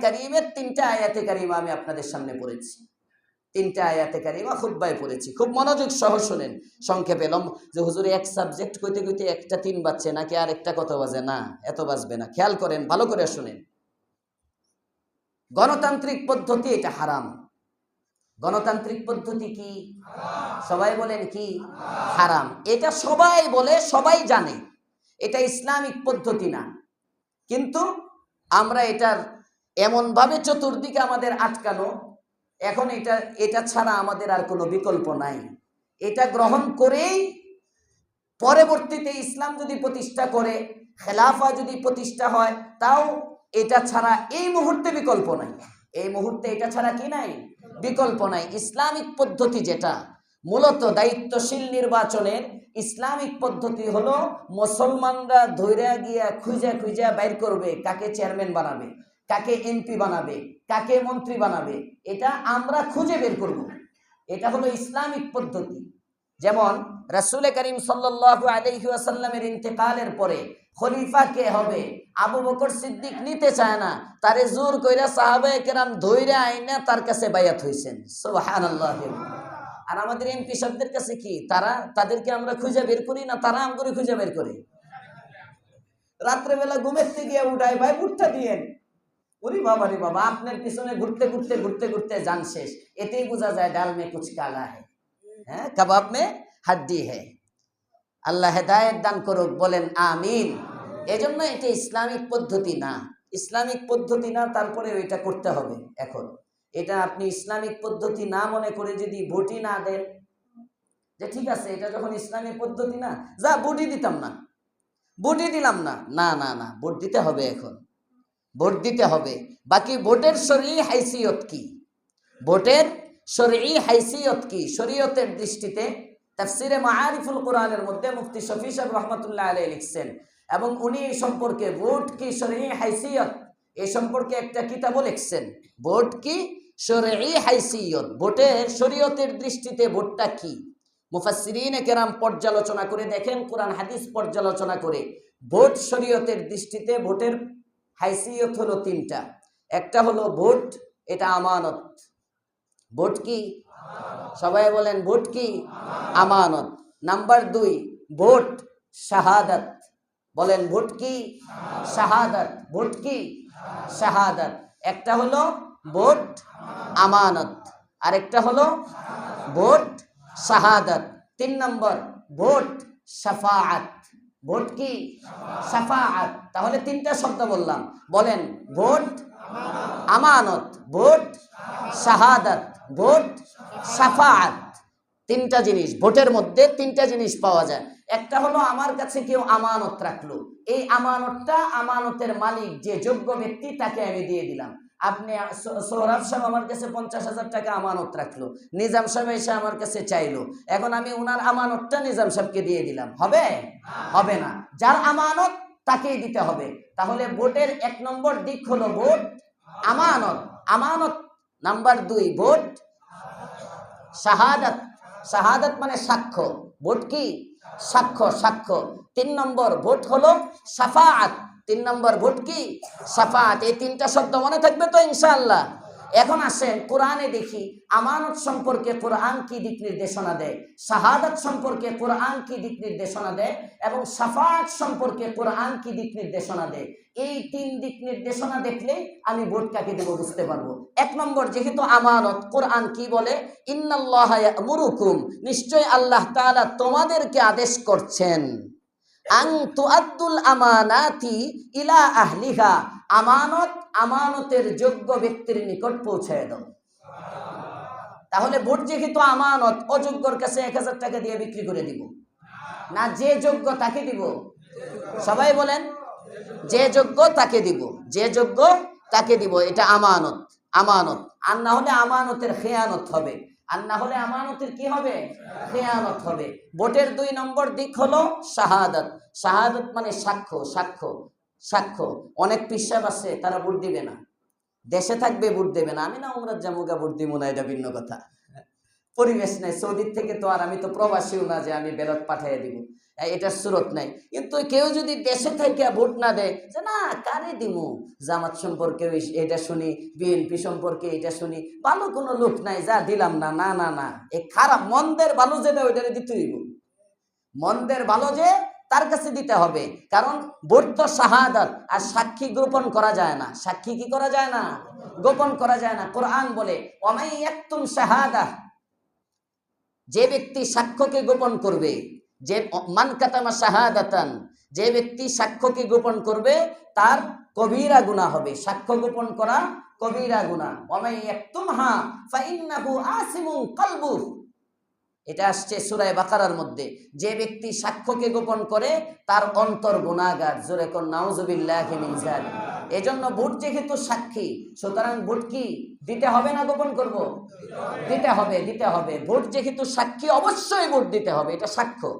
কারিমের 3টা আয়াতে কারিমা আমি আপনাদের সামনে পড়েছি। 3টা আয়াতে কারিমা খুতবায় পড়েছি। খুব মনোযোগ সহ শুনেন। সংক্ষেপে যে হুজুর এক সাবজেক্ট কইতে কইতে একটা 3 বাজছে নাকি আর একটা কত বাজে, না এত বাজবে না। খেয়াল করেন, ভালো করে শুনেন। গণতান্ত্রিক পদ্ধতি এটা হারাম। গণতান্ত্রিক পদ্ধতি কি? সবাই বলেন কি? হারাম। এটা সবাই বলে, সবাই জানে এটা ইসলামিক পদ্ধতি না। কিন্তু আমরা এটার এমনভাবে চতুর্দিকে আমাদের আটকানো, এখন এটা ছাড়া আমাদের আর কোনো বিকল্প নাই। এটা গ্রহণ করেই পরবর্তীতে ইসলাম যদি প্রতিষ্ঠা করে, খেলাফা যদি প্রতিষ্ঠা হয়, তাও এটা ছাড়া এই মুহূর্তে বিকল্প নাই। এই মুহূর্তে এটা ছাড়া কি নাই? বিকল্প নাই। ইসলামিক পদ্ধতি যেটা মূলত দায়িত্বশীল নির্বাচনের ইসলামিক পদ্ধতি হলো মুসলমানরা ধৈর্য গিয়া খুঁজা খুঁজা বাইর করবে কাকে চেয়ারম্যান বানাবে, কাকে এমপি বানাবে, কাকে মন্ত্রী বানাবে। এটা আমরা খুঁজে বের করব। এটা হলো ইসলামিক পদ্ধতি। যেমন রাসূল করিম সাল্লাল্লাহু আলাইহি ওয়াসাল্লামের ইন্তেকালের পরে খলিফা কে হবে, আবু বকর সিদ্দিক নিতে চায় না, তারে জোর কইরা সাহাবায়ে কেরাম ধইরা আইনা তার কাছে বাইয়াত হইছেন। সুবহানাল্লাহ। আর আমাদের এমপি সাহেবদের কাছে কি, তাদেরকে আমরা খুঁজে বের করি না, তারা আমগরে খুঁজে বের করে। রাত্রেবেলা ঘুমের থেকে গিয়ে উঠায়, ভাই ভুট্টা দিয়েন। ওরে বাবা রে বাবা, আপনার পিছনে ঘুরতে ঘুরতে ঘুরতে ঘুরতে জান শেষ। এতেই বোঝা যায় ডাল মে কুছ কালা है, হ্যাঁ কাবাব মে হাড্ডি है। আল্লাহ হেদায়েত দান করুক, বলেন আমিন। এজন্য এটা ইসলামিক পদ্ধতি না। ইসলামিক পদ্ধতি না, তারপরে এটা করতে হবে। এখন এটা আপনি ইসলামিক পদ্ধতি না মনে করে যদি ভোটই না দেন, যে ঠিক আছে এটা যখন ইসলামিক পদ্ধতি না, যা ভোটই দিতাম না, ভোটই দিলাম না, না না না, ভোট দিতে হবে। এখন ভোট দিতে হবে। বাকি ভোটের শরঈ হাইসিয়ত কি, ভোটের শরঈ হাইসিয়ত কি, শরীয়তের দৃষ্টিতে তাফসিরে মাআরিফুল কোরআনের মধ্যে মুফতি শফি সাহেব রাহমাতুল্লাহ আলাইহি লিখছেন, এবং উনি এই সম্পর্কে ভোট কি শরঈ হাইসিয়ত এই সম্পর্কে একটা কিতাবও লিখছেন। ভোট কি শরঈ হাইসিয়ত, ভোটের শরীয়তের দৃষ্টিতে ভোটটা কি। মুফাসসিরিনে কেরাম পর্যালোচনা করে দেখেন, কোরআন হাদিস পর্যালোচনা করে, ভোট শরীয়তের দৃষ্টিতে ভোটের হাইসিয়ত হলো 3টা। একটা হলো ভোট, এটা আমানত। ভোট কি? সবাই বলেন ভোট কি? আমানত। নাম্বার 2 ভোট শাহাদাত। বলেন ভোট কি? শাহাদাত। ভোট কি? শাহাদাত। একটা হলো ভোট আমানত, আরেকটা হলো ভোট শাহাদাত। 3 নম্বর ভোট শাফাআত। ভোট কি? শাফাআত। তাহলে 3টা শব্দ বললাম। বলেন ভোট আমানত, ভোট শাহাদাত, ভোট শাফাআত। 3টা জিনিস ভোটের মধ্যে, 3টা জিনিস পাওয়া যায়। একটা হলো আমার কাছে কেউ আমানত রাখলো, এই আমানতটা, আমানতের মালিক যে যোগ্য ব্যক্তি, তাকে আমি দিয়ে দিলাম। আপনি সোহরাব সাহেব আমার কাছে 50,000 টাকা আমানত রাখলো, নিজাম সাহেব এসে আমার কাছে চাইলো, এখন আমি ওনার আমানতটা নিজাম সাহেবকে দিয়ে দিলাম, হবে? হবে না। যার আমানত তাকেই দিতে হবে। তাহলে ভোটের 1 নম্বর দিক হলো ভোট আমানত। আমানত। নাম্বার 2 ভোট শাহাদাত। শাহাদাত মানে সাক্ষ্য। ভোট কি? সাক্ষ্য, সাক্ষ্য। 3 নম্বর ভোট হলো শাফাআত। 3 নম্বর ভোট কি? শাফাআত। এই 3টা শব্দ মনে থাকবে তো ইনশাআল্লাহ? এখন আসেন কোরআনে দেখি আমানত সম্পর্কে কোরআন কি দিক নির্দেশনা দেয়, শাহাদাত সম্পর্কে কোরআন কি দিক নির্দেশনা দেয়, এবং শাফাআত সম্পর্কে কোরআন কি দিক নির্দেশনা দেয়। এই 3 দিক নির্দেশনা দেখলে আমি ভোট কাকে দেব বুঝতে পারবো। 1 নম্বর যেহেতু আমানত, কোরআন কি বলে? ইন্নাল্লাহা ইয়া'মুরুকুম, নিশ্চয় আল্লাহ তাআলা তোমাদেরকে আদেশ করছেন, আন তুআদ্দুল আমানাতি ইলা আহলিহা, আমানত আমানতের যোগ্য ব্যক্তির নিকট পৌঁছায় দাও। তাহলে ভোট যেহেতু আমানত, অযোগ্যর কাছে 1000 টাকা দিয়ে বিক্রি করে দিব না, যে যোগ্য তাকে দিব। সবাই বলেন যে যোগ্য তাকে দিব, যে যোগ্য তাকে দিব। এটা আমানত। আমানত। আর না হলে আমানতের খেয়ানত হবে, আর না হলে আমানতের কি হবে? খেয়ানত হবে। ভোটের 2 নম্বর দিক হলো শাহাদাত। শাহাদাত মানে সাক্ষ্য, সাক্ষ্য, সাক্ষ্য। অনেক পিসাব আছে, তারা ভোট দিবে না, দেশে থাকবে ভোট দেবে না। আমি না উমরাত জামুগা ভোট দিব না, এটা ভিন্ন কথা। পরিবেশ নেই, সৌদির থেকে তো আর আমি তো প্রবাসীও না যে আমি ব্যালট পাঠিয়ে দিব। এটার সুরত নাই। কিন্তু কেউ যদি দেশে থেকে ভোট না দেয় যে না কারে দিমু, জামাত সম্পর্কে এটা শুনি, বিএনপি সম্পর্কে এটা শুনি, ভালো কোনো লোক নাই যা দিলাম না, না না না, এই খারাপ মন্দের ভালো যেটা ওইটারে দিতে হইব। মন্দের ভালো যে তার কাছে দিতে হবে, কারণ ভোট তো শাহাদাত, আর সাক্ষী গোপন করা যায় না। সাক্ষী কি করা যায় না? গোপন করা যায় না। কোরআন বলে ওয়ামাই ইয়াকতুম শাহাদা, যে ব্যক্তি সাক্ষ্যকে গোপন করবে, যে মান কাতামা শাহাদাতান, যে ব্যক্তি সাক্ষ্যকে গোপন করবে তার কবিরা গুনাহ হবে। সাক্ষ্য গোপন করা কবিরা গুনাহ। ওয়ামাই ইয়াকতুমহা ফাইন্নাহু আসিমুন কলবুহু, এটা আসছে সূরা বাকারার মধ্যে। যে ব্যক্তি সাক্ষ্যকে গোপন করে তার অন্তর গুনাহগার। জোরে কোন নাউযুবিল্লাহি মিন যালিক। এজন্য ভোট যেহেতু সাক্ষী, সুতরাং ভোট কি দিতে হবে না গোপন করব? দিতে হবে, দিতে হবে। ভোট যেহেতু সাক্ষী, অবশ্যই ভোট দিতে হবে। এটা সাক্ষ্য,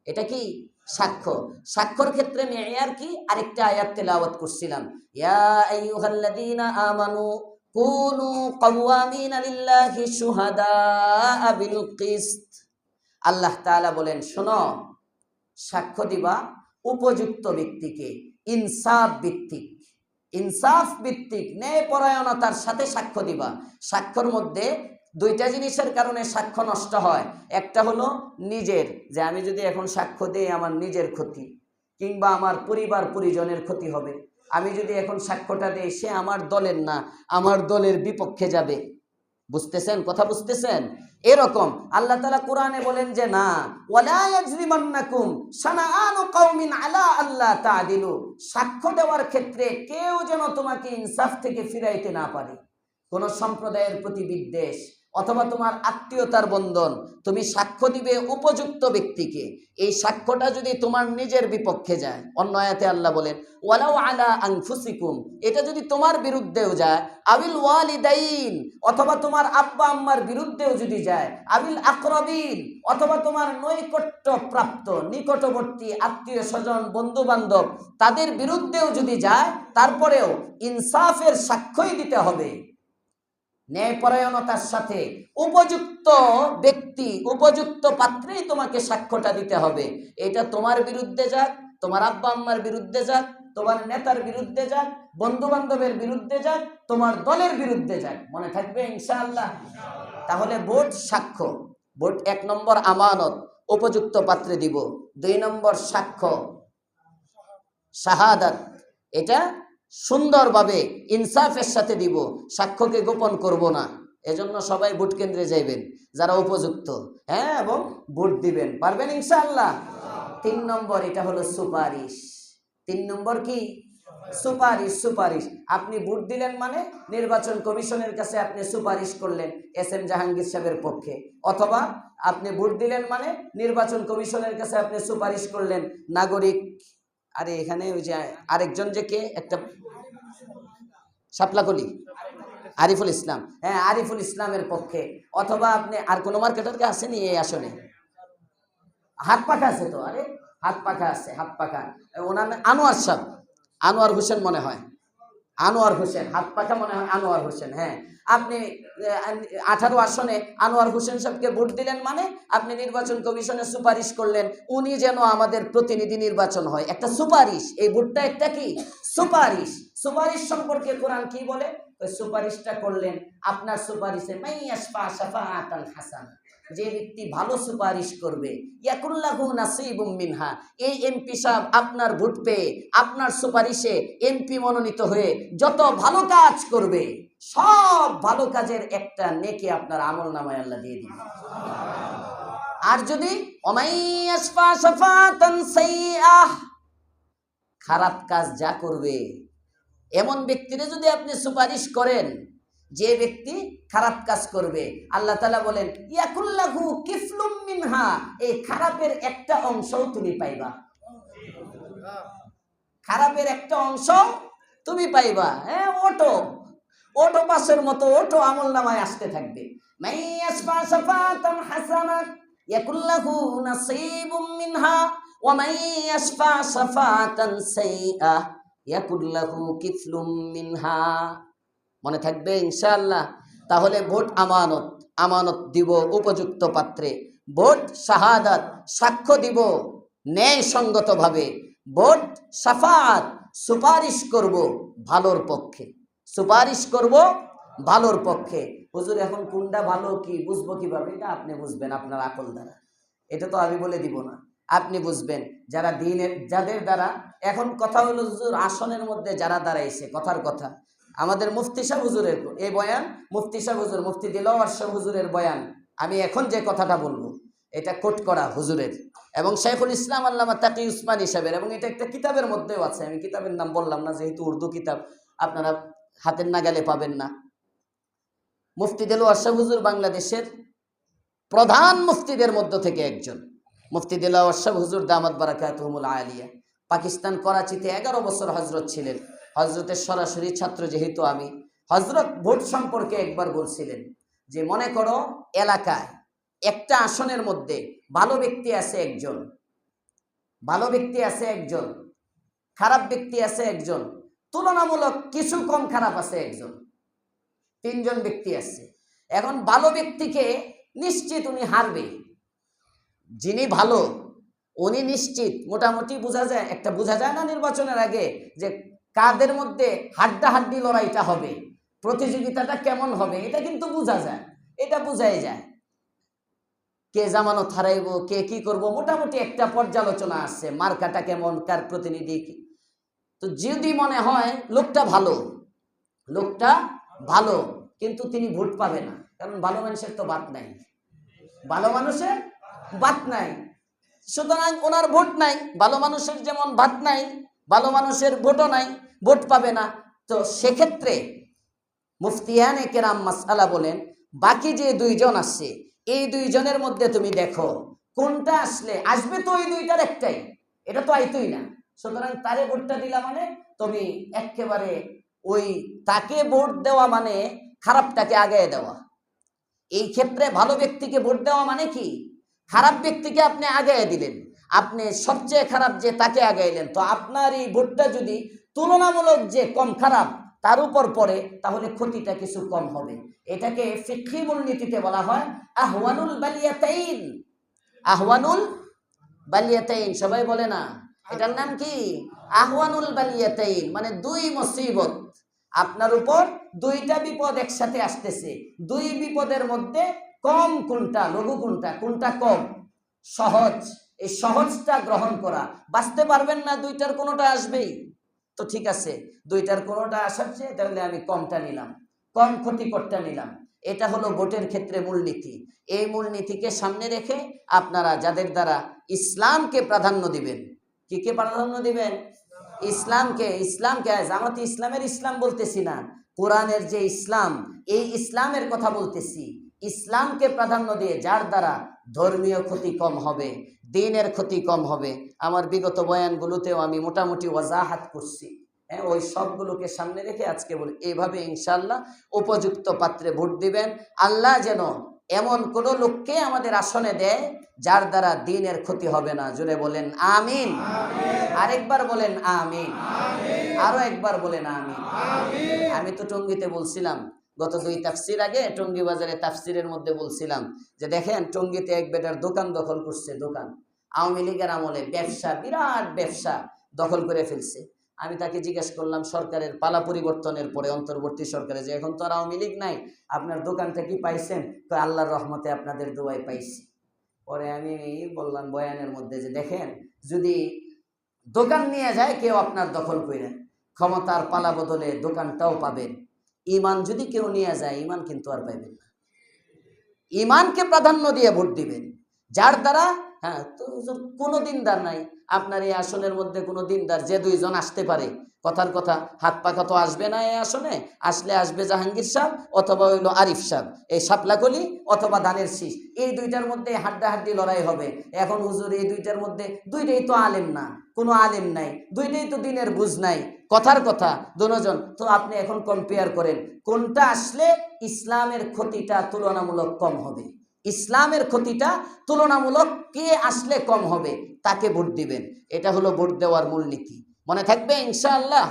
এটা কি সাক্ষ্য। সাক্ষ্যর ক্ষেত্রে মেয়ার কি? আরেকটা আয়াত তেলাওয়াত করছিলাম, ইয়া আইয়ুহাল্লাযীনা আমানু কুনু কাওয়ামিনা লিল্লাহি শুহাদাআ বিল কিসত। আল্লাহ তাআলা বলেন শোনো, সাক্ষ্য দিবা উপযুক্ত ব্যক্তিকে, ইনসাফ ভিত্তিক, ইনসাফ ভিত্তিক ন্যায়পরায়ণতার সাথে সাক্ষ্য দিবা। সাক্ষ্যর মধ্যে দুইটা জিনিসের কারণে সাক্ষ্য নষ্ট হয়। একটা হলো নিজের, যে আমি যদি এখন সাক্ষ্য দিই আমার নিজের ক্ষতি, কিংবা আমার পরিবার পরিজনের ক্ষতি হবে। আমি যদি এখন সাক্ষ্যটা দিই সে আমার দলের না, আমার দলের বিপক্ষে যাবে। বুঝতেছেন কথা? বুঝতেছেন? এরকম আল্লাহ তাআলা কোরআনে বলেন যে না, ওয়ালা ইয়াজরিমান্নাকুম শানাআনু কওমিন আলা আল্লা তা'দিলু, সাক্ষ্য দেওয়ার ক্ষেত্রে কেউ যেন তোমাকে ইনসাফ থেকে ফিরাইতে না পারে। কোন সম্প্রদায়ের প্রতি বিদ্বেষ অথবা তোমার আত্মীয়তার বন্ধন, তুমি সাক্ষ্য দিবে উপযুক্ত ব্যক্তিকে। এই সাক্ষ্যটা যদি তোমার নিজের বিপক্ষে যায়, অন্য আয়াতে আল্লাহ বলেন ওয়ালাউ আলা আনফুসিকুম, এটা যদি তোমার বিরুদ্ধেও যায়, আবিল ওয়ালিদাইন, অথবা তোমার আব্বা আম্মার বিরুদ্ধেও যদি যায়, আবিল আকরাবিন, অথবা তোমার নৈকট্য প্রাপ্ত নিকটবর্তী আত্মীয় স্বজন বন্ধু বান্ধব তাদের বিরুদ্ধেও যদি যায়, তারপরেও ইনসাফের সাক্ষ্যই দিতে হবে। ন্যায়পরায়ণতার সাথে উপযুক্ত ব্যক্তি উপযুক্ত পাত্রেই তোমাকে সাক্ষ্যটা দিতে হবে। এটা তোমার বিরুদ্ধে যাক, তোমার আব্বা আম্মার বিরুদ্ধে যাক, তোমার নেতার বিরুদ্ধে যাক, বন্ধু বান্ধবের বিরুদ্ধে যাক, তোমার দলের বিরুদ্ধে যাক, মনে থাকবে ইনশাআল্লাহ। তাহলে ভোট সাক্ষ্য। ভোট 1 নম্বর আমানত, উপযুক্ত পাত্রে দিব। 2 নম্বর সাক্ষ্য শাহাদাত, এটা সুন্দরভাবে ইনসাফের সাথে দিব, সাক্ষ্যকে গোপন করব না। এজন্য সবাই ভোট কেন্দ্রে যাইবেন যারা উপযুক্ত, হ্যাঁ, এবং ভোট দিবেন, পারবেন ইনশাআল্লাহ। 3 নম্বর এটা হলো সুপারিশ। 3 নম্বর কি? সুপারিশ। সুপারিশ, আপনি ভোট দিলেন মানে নির্বাচন কমিশনের কাছে আপনি সুপারিশ করলেন এস.এম. জাহাঙ্গীর সাহেবের পক্ষে, অথবা আপনি ভোট দিলেন মানে নির্বাচন কমিশনের কাছে আপনি সুপারিশ করলেন নাগরিক, আরে এখানে ওই যে আরেকজন যে কে একটা শাপলাকলি আরিফুল ইসলাম, হ্যাঁ আরিফুল ইসলামের পক্ষে, অথবা আপনি আর কোন মার্কেটারকে আসেনি এই আসনে? হাত পাখা আছে তো, আরে হাত পাখা আছে, হাত পাখা, ওনার আনোয়ার সাহেব, আনোয়ার হোসেন মনে হয়, আনোয়ার হোসেন, হাত পাখা মনে হয় আনোয়ার হোসেন। হ্যাঁ, আপনি 18 আসনে আনোয়ার হোসেন সাহেবকে ভোট দিলেন মানে আপনি নির্বাচন কমিশনে সুপারিশ করলেন উনি যেন আমাদের প্রতিনিধি নির্বাচন হয়, একটা সুপারিশ। এই ভোটটা একটা কি? সুপারিশ। সুপারিশ সম্পর্কে কোরআন কি বলে? ওই সুপারিশটা করলেন, আপনার সুপারিশে মাইয়াশফা শাফাআতান হাসানা, যে ব্যক্তি ভালো সুপারিশ করবে, ইয়াকুল্লাহু নাসিবুম মিনহা, এই এমপি সাহেব আপনার ভোট পেয়ে আপনার সুপারিশে এমপি মনোনীত হয়ে যত ভালো কাজ করবে, সব ভালো কাজের একটা নেকি আপনার আমলনামায় আল্লাহ দিয়ে দিবেন। আর যদি ওমাইয়াশফা শাফাআতান সাইয়্যাহ, খারাপ কাজ যা করবে এমন ব্যক্তিরে যদি আপনি সুপারিশ করেন, যে ব্যক্তি খারাপ কাজ করবে, আল্লাহ তাআলা বলেন ইয়াকুল্লাহু কিফলুম মিনহা, এই খারাপের একটা অংশও তুমি পাইবা, খারাপের একটা অংশ তুমি পাইবা। হ্যাঁ, ওটো ওটো পাসের মতো ওটো আমলনামায় আসতে থাকবে। মাইয়াশফা শাফাআতান হাসানা ইয়াকুল্লাহু নাসিবুম মিনহা ওয়া মাইয়াশফা শাফাআতান সাইয়্যাহ ইয়াকুল্লাহু কিফলুম মিনহা। মনে থাকবে ইনশাআল্লাহ। তাহলে ভোট আমানত, আমানত দিব উপযুক্ত পাত্রে। ভোট শাহাদাত, সাক্ষ্য দিব ন্যায়সঙ্গতভাবে ভোট শাফাআত সুপারিশ করব ভালোর পক্ষে, সুপারিশ করব ভালোর পক্ষে। হুজুর এখন কোনটা ভালো কি বুঝবো কিভাবে? এটা আপনি বুঝবেন আপনার আকল দ্বারা, এটা তো আমি বলে দিব না, আপনি বুঝবেন। যারা দ্বীনের, যাদের দ্বারা এখন কথা হলো হুজুর আসনের মধ্যে যারা দাঁড়াইছে, কথার কথা আমাদের মুফতি সাহেব হুজুরের এই বয়ান, মুফতি সাহেব হুজুর মুফতি দিলওয়ার সাহেব হুজুরের বয়ান, আমি এখন যে কথাটা বলবো এটা কোট করা হুজুরের এবং শাইখুল ইসলাম আল্লামা তাকি উসমানী সাহেবের, এবং এটা একটা কিতাবের মধ্যেও আছে। আমি কিতাবের নাম বললাম না, যেহেতু উর্দু কিতাব আপনারা হাতের নাগালে পাবেন না। মুফতি দেলোয়ার সাহেব হুজুর বাংলাদেশের প্রধান মুফতিদের মধ্য থেকে একজন। মুফতি দেলোয়ার সাহেব হুজুর দামাত বারাকাতুহুমুল আলিয়া পাকিস্তান করাচিতে 11 বছর হজরত ছিলেন। হজরতের সরাসরি ছাত্র যেহেতু আমি, হজরত ভোট সম্পর্কে একবার বলছিলেন যে মনে করো এলাকায় একটা আসনের মধ্যে ভালো ব্যক্তি আছে একজন, ভালো ব্যক্তি আছে একজন, খারাপ ব্যক্তি আছে একজন, তুলনামূলক কিছু কম খারাপ আছে একজন, 3 জন ব্যক্তি আছে। এখন ভালো ব্যক্তিকে নিশ্চিত উনি হারবে, যিনি ভালো উনি নিশ্চিত, মোটামুটি বোঝা যায়, একটা বোঝা যায় না নির্বাচনের আগে যে কাদের মধ্যে হাড্ডাহাড্ডি লড়াইটা হবে, প্রতিযোগিতাটা কেমন হবে, এটা কিন্তু বোঝা যায়, এটা বোঝাই যায়। কে জামানত হারাইব, কে কি করব, মোটামুটি একটা পর্যালোচনা আছে, মার্কাটা কেমন, কার প্রতিনিধি কি। তো যদি মনে হয় লোকটা ভালো, লোকটা ভালো, কিন্তু তিনি ভোট পাবে না, কারণ ভালো মানুষের তো বাত নাই, ভালো মানুষের বাত নাই, সুতরাং ওনার ভোট নাই। ভালো মানুষের যেমন বাত নাই, ভালো মানুষের ভোটও নাই, ভোট পাবে না। তো সেক্ষেত্রে মুফতিয়ানে কেরাম মাসআলা বলেন বাকি যে 2 জন আসছে, এই 2 জনের মধ্যে তুমি দেখো কোনটা আসলে আসবে, তো ওই 2টার একটাই, এটা তো আইতোই না। সুতরাং তারে ভোটটা দিলা মানে তুমি একেবারে ওই তাকে ভোট দেওয়া মানে খারাপটাকে আগায় দেওয়া। এই ক্ষেত্রে ভালো ব্যক্তিকে ভোট দেওয়া মানে কি, খারাপ ব্যক্তিকে আপনি আগায় দিলেন, আপনি সবচেয়ে খারাপ যে তাকে আগাইলেন। তো আপনার এই ভোটটা যদি তুলনামূলক যে কম খারাপ তার উপর পড়ে, তাহলে ক্ষতিটা কিছু কম হবে। এটাকে ফিকহি মূলনীতিতে বলা হয় আহওয়ানুল বালিয়াতাইন। আহওয়ানুল বালিয়াতাইন সবাই বলে না, এটার নাম কি? আহওয়ানুল বালিয়াতাইন, মানে 2 মুসিবত আপনার উপর, 2টা বিপদ একসাথে আসতেছে, 2 বিপদের মধ্যে কম কোনটা, লঘু কোনটা, কোনটা কম, সহজ। এই সহজটা গ্রহণ করা, বাঁচতে পারবেন না, 2টার কোনোটা আসবেই। তো ঠিক আছে, 2টার কোনোটা আসাচ্ছে, তাহলে আমি কমটা নিলাম, কম ক্ষতিকরটা নিলাম। এটা হলো ভোটের ক্ষেত্রে মূলনীতি। এই মূলনীতিকে সামনে রেখে আপনারা যাদের দ্বারা ইসলামকে প্রাধান্য দিবেন, কি কে প্রাধান্য দিবেন? ইসলামকে। ইসলামকে জামাতে ইসলামের ইসলাম বলতেছি না, কোরআনের যে ইসলাম, এই ইসলামের কথা বলতেছি। ইসলামকে প্রাধান্য দিয়ে যার দ্বারা ধর্মীয় ক্ষতি কম হবে, দ্বীনের ক্ষতি কম হবে। আমার বিগত বয়ানগুলোতেও আমি মোটামুটি ওয়াজাহাত করছি, হ্যাঁ, ওই সবগুলোকে সামনে রেখে আজকে বলি এইভাবে ইনশাআল্লাহ উপযুক্ত পাত্রে ভোট দিবেন। আল্লাহ যেন এমন কোন লোককে আমাদের আসনে দেয় যার দ্বারা দ্বীনের ক্ষতি হবে না। জোরে বলেন আমিন। আরেকবার বলেন আমিন। আরো একবার বলেন আমিন। আমি তো টঙ্গীতে বলছিলাম গত 2 তাফসির আগে, টঙ্গী বাজারে তাফসিরের মধ্যে বলছিলাম যে দেখেন টঙ্গীতে এক বেটার দোকান দখল করছে, দোকান আওয়ামী লীগের আমলে ব্যবসা, বিরাট ব্যবসা দখল করে ফেলছে। আমি তাকে জিজ্ঞেস করলাম সরকারের পালা পরিবর্তনের পরে, অন্তর্বর্তী সরকারে, যে এখন তো আর আওয়ামী লীগ নাই, আপনার দোকানটা কি পাইছেন? তো আল্লাহর রহমতে আপনাদের দোয়ায় পাইছি। পরে আমি বললাম বয়ানের মধ্যে যে দেখেন, যদি দোকান নিয়ে যায় কেউ আপনার দখল করে, ক্ষমতার পালা বদলে দোকানটাও পাবেন। ইমান যদি কেউ নিয়ে যায়, ইমান কিন্তু আর পাইবেন না। ইমানকে প্রাধান্য দিয়ে ভোট দিবেন, যার দ্বারা, হ্যাঁ, তো কোনো দিনদার নাই আপনার এই আসনের মধ্যে, কোনো দিনদার যে 2 জন আসতে পারে, কথার কথা হাত পাখা তো আসবে না এই আসনে, আসলে আসবে জাহাঙ্গীর সাহেব অথবা হইলো আরিফ সাহেব, এই শাপলাকলি অথবা ধানের শীষ, এই 2টার মধ্যে হাড্ডাহাড্ডি লড়াই হবে। এখন হুজুর এই 2টার মধ্যে 2টাই তো আলেম না, কোনো আলেম নাই, 2টাই তো দিনের বুঝ নাই, কথার কথা দুজন। তো আপনি এখন কম্পেয়ার করেন কোনটা আসলে ইসলামের ক্ষতিটা তুলনামূলক কম হবে, ইসলামের ক্ষতিটা তুলনামূলক কে আসলে কম হবে, তাকে ভোট দিবেন। এটা হলো ভোট দেওয়ার মূলনীতি, মনে থাকবে ইনশাআল্লাহ।